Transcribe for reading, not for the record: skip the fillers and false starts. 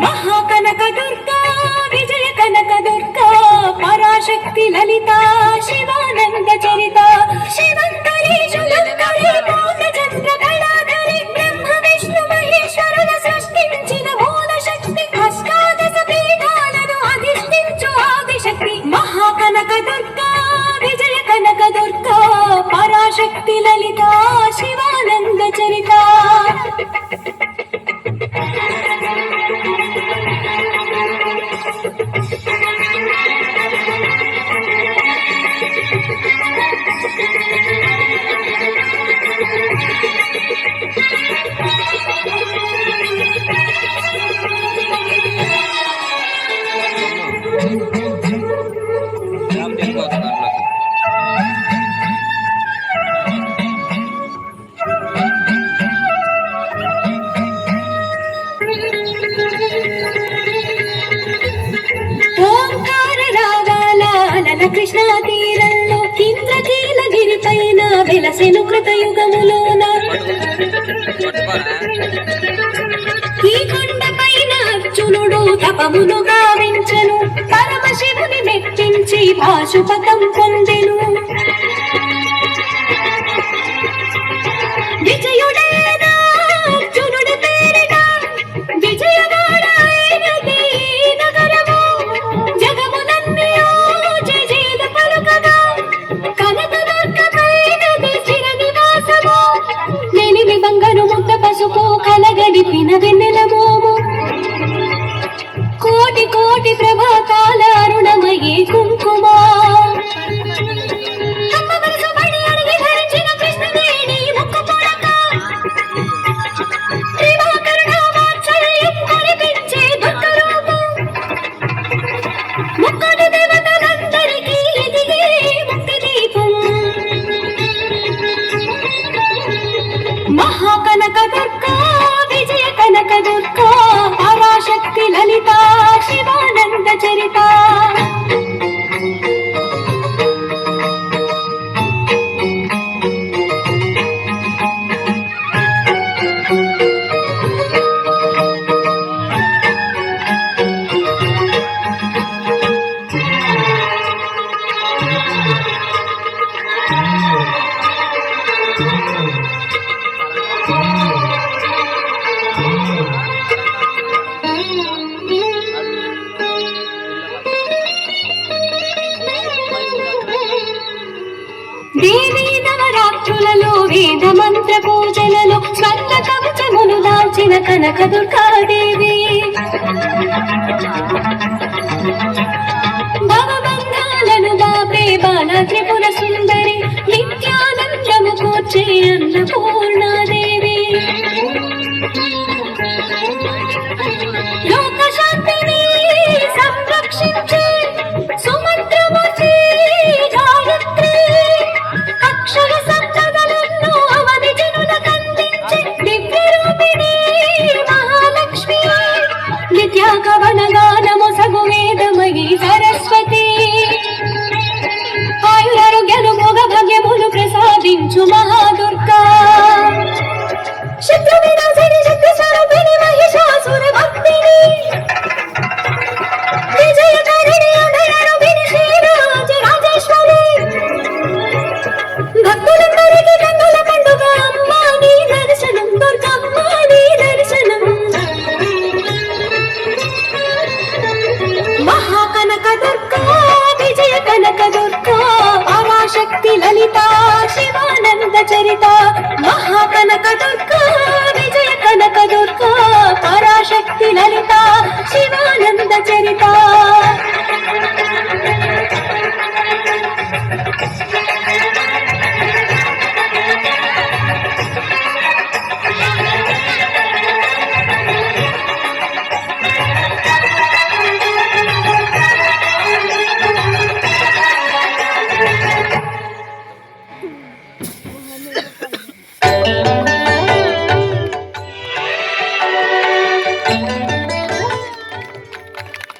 महाकनक दुर्गा विजय कनक दुर्गा पराशक्ति ललिता शिवानंद चरिता शिवंकरी शुभंकरी पूर्णचंद्र कलाधरी ब्रह्म विष्णु महेश्वरुల సృష్టించిన మూల శక్తి అష్టాదశ పీఠాలను అధిష్ఠించు ఆదిశక్తి महाकनक दुर्गा विजय कनक दुर्गा पराशक्ति ललिता शिवानंद चरिता కృష్ణా తీరంలో ఇంద్రకీలగిరి పైన వెలసెను కృతయుగములోన ఈ కొండ పైన అర్జునుడు తపమును గావించెను పరమశివుని మెప్పించి పాశుపతం పొందెను విజయుడైన అర్జునుడి పేరిట విజయవాడైనది నగరము జగమునన్ని గడిపిన వెన్నెల మోము కోటి కోటి ప్రభాకాల అరుణమయే కుంకుమ महाकनक दुर्गा विजय कनक दुर्गा पराशक्ति ललिता शिवानंद चरिता దేవీ నవరాత్రులలో వేద మంత్ర పూజలలో స్వర్ణ కవచమును దాల్చిన కనక దుర్గాదేవి భవబంధాలను బాపే బాల త్రిపుర సుందరి నిత్యానందము కూర్చే అన్నపూర్ణాదేవి లోక శాంతిని సంరక్షించే సుమంత్రమూర్తి గాయత్రి అక్షర సంపదలను అవని జనులకందించే దివ్య రూపిణి మహాలక్ష్మి నిత్యాగవన గానము సగు వేదమయి సరస్వతి ఆయురారోగ్యను భోగ భాగ్యములు ప్రసాదించు మహాదుర్గా శత్రు వినాశిని శక్తి స్వరూపిణి మహిషాసుర భక్తిని విజయకారిణి అభయరూపిణి శ్రీరాజ రాజేశ్వరి భక్తులందరికీ కన్నుల పండుగ అమ్మా నీ దర్శనం దుర్గమ్మ నీ దర్శనం महाकनक दुर्गा विजय कनक दुर्गा पराशक्ति ललिता शिवानंद चरिता महाकनक दुर्गा विजय कनक दुर्गा पराशक्ति ललिता शिवानंद चरिता